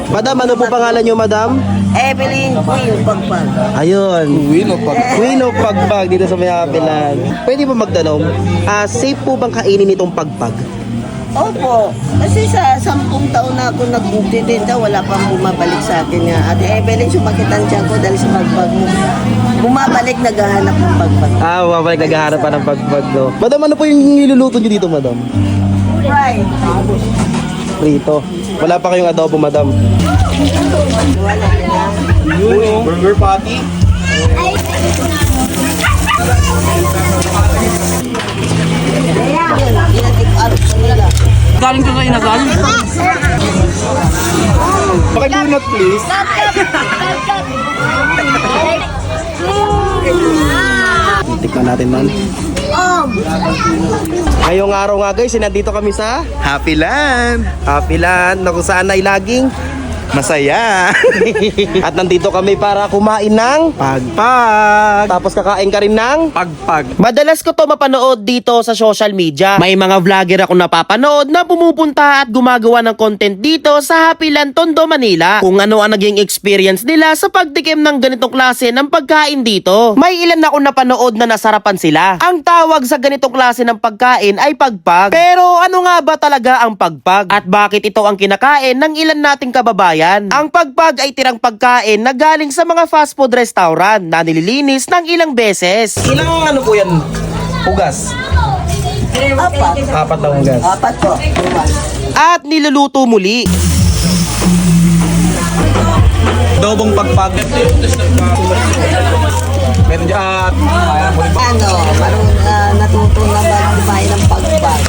Madam, ano po pangalan nyo, madam? Evelyn Queen Pagpag. Ayun. Queen of Pagpag dito sa may Happyland. Pwede ba magtanong? Safe po bang kainin itong pagpag? Opo. Kasi sa 10 taon na ako nagtitinda, wala pang bumabalik sa akin nga. Ate Evelyn, sumakit ang tiyan ko dahil sa pagpag mo. Bumabalik, naghahanap ng pagpag. Mabalik naghaharap pa ng pagpag, no? Madam, ano po yung niluluto nyo dito, madam? Right. Prito. Wala pa kayong adobo, madam. Wala na. Burger patty. Ginatik out ko nila. Galing ka sa inasal? Pakibunot, please. Tikman natin, man. Ngayong araw nga guys, nandito kami sa Happyland! Happyland na kung saan ay laging Masaya! at nandito kami para kumain ng pagpag. Tapos kakain ka rin ng Pagpag! Madalas ko to mapanood dito sa social media. May mga vlogger ako napapanood na pumupunta at gumagawa ng content dito sa Happyland, Tondo, Manila. Kung ano ang naging experience nila sa pagtikim ng ganitong klase ng pagkain dito. May ilan ako napanood na nasarapan sila. Ang tawag sa ganitong klase ng pagkain ay pagpag. Pero ano nga ba talaga ang pagpag? At bakit ito ang kinakain ng ilan nating kababayan? Ang pagpag ay tirang pagkain na galing sa mga fast food restaurant na nililinis ng ilang beses. Ilang ano po yan? Hugas? Apat na hugas. Apat po. At niluluto muli. Dobong pagpag. Meron dyan. Ano, marunong natuto na mag-kumain ng pagpag.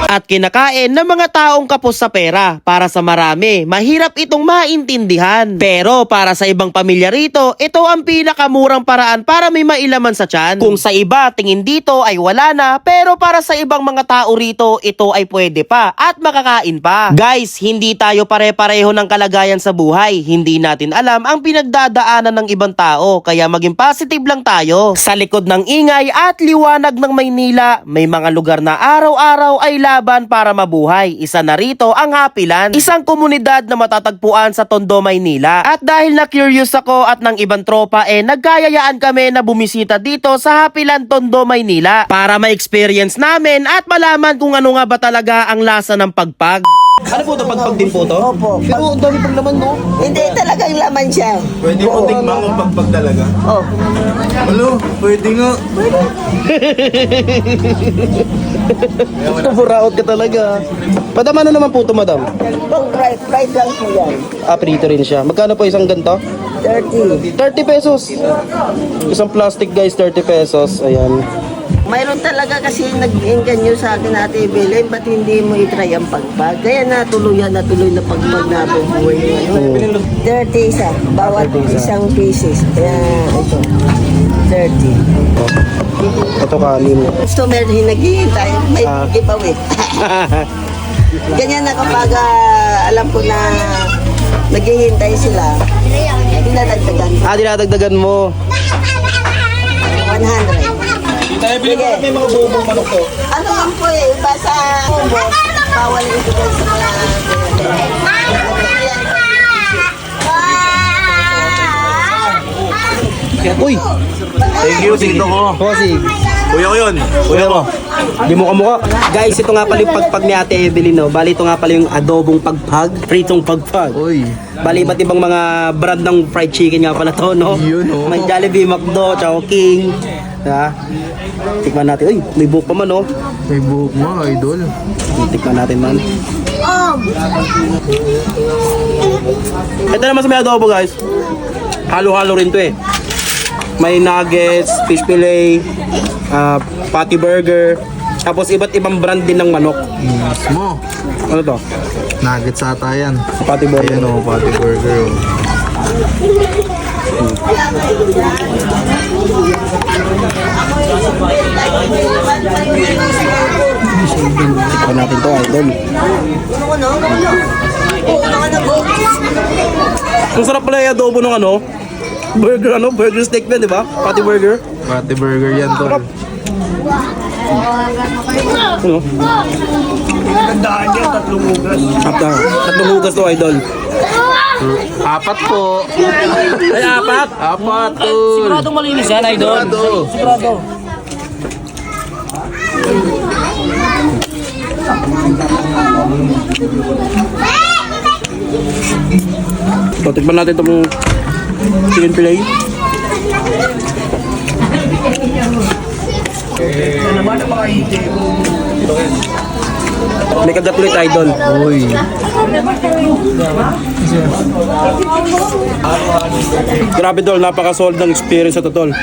At kinakain ng mga taong kapos sa pera. Para sa marami, mahirap itong maintindihan. Pero para sa ibang pamilya rito, ito ang pinakamurang paraan para may mailaman sa tiyan. Kung sa iba, tingin dito ay wala na, pero para sa ibang mga tao rito, ito ay pwede pa at makakain pa. Guys, hindi tayo pare-pareho ng kalagayan sa buhay. Hindi natin alam ang pinagdadaanan ng ibang tao, kaya maging positive lang tayo. Sa likod ng ingay at liwanag ng Maynila, may mga lugar na araw-araw ay laban para mabuhay. Isa na rito ang Happyland, isang komunidad na matatagpuan sa Tondo, Maynila. At dahil na curious ako at ng ibang tropa nagkayayaan kami na bumisita dito sa Happyland, Tondo, Maynila para ma-experience namin at malaman kung ano nga ba talaga ang lasa ng pagpag. Ano po ito? Pagpag din po ito? Opo. Pero ang dami pang laman, no? Hindi talagang laman siya. Pwede mo tikman ang pagpag talaga? Oh. Ano? Pwede nga. Buraot ka talaga. Madam, ano naman po ito, madam? Itong fried lang po yan. Prito rin siya. Magkano po isang ganito? 30. 30 pesos. Isang plastic guys, 30 pesos. Ayan. Mayroon talaga kasi nag-enganyo sa akin Ate Evelyn, ba't hindi mo itry ang pagpag? Kaya natuloy na pagpag na buhay ngayon. 30 isa, bawat isang pieces. Kaya ito, 30. Ito kanin. Customer naghihintay, may giveaway. Ganyan na kapag alam ko na naghihintay sila, dinadagdagan. Dinadagdagan mo. 100. Tayo bilhin mo may mga bubong manok to. Ano lang po iba sa kubo, bawal ibigay sa mga Uy! Thank you, sito ko. Bossing. Kuya ko yun. Kuya ko. Di mo kamukha. Guys, ito nga pala yung pagpag ni Ate Evelyn, no? Bali, ito nga pala yung adobong pagpag. Pritong pagpag. Uy. Bali, iba't ibang mga brand ng fried chicken nga pala to, no? Yun, oh. May Jollibee, McDo, Chow King. Ha? Tikman natin. Uy, may buhok pa man, no? May buhok mo, idol. Tikman natin, man. Ito naman sa may adobo, guys. Halo-halo rin to, eh. May nuggets, fish fillet, patty burger, tapos iba't ibang brand din ng manok. Mismo. Ano to? Nuggets ata yan. Patty burger. Ayan o, patty burger. Tikman natin to, idol. Ang sarap pala yung adobo ng ano, Burger ano? Burger steak na, di ba? Patty burger. Patty burger yan, tol. Ano? Gandaan niya, tatlong hugas. Tatlong hugas to, idol. Apat po. Ay, apat. Apat, tol. Siguradong malinis yan, idol. Sigurado. Sigurado. So, tikman natin itong chicken fillet. May kagat ulit, idol. Uy. Grabe, tol. Napaka-solid ng experience sa tol.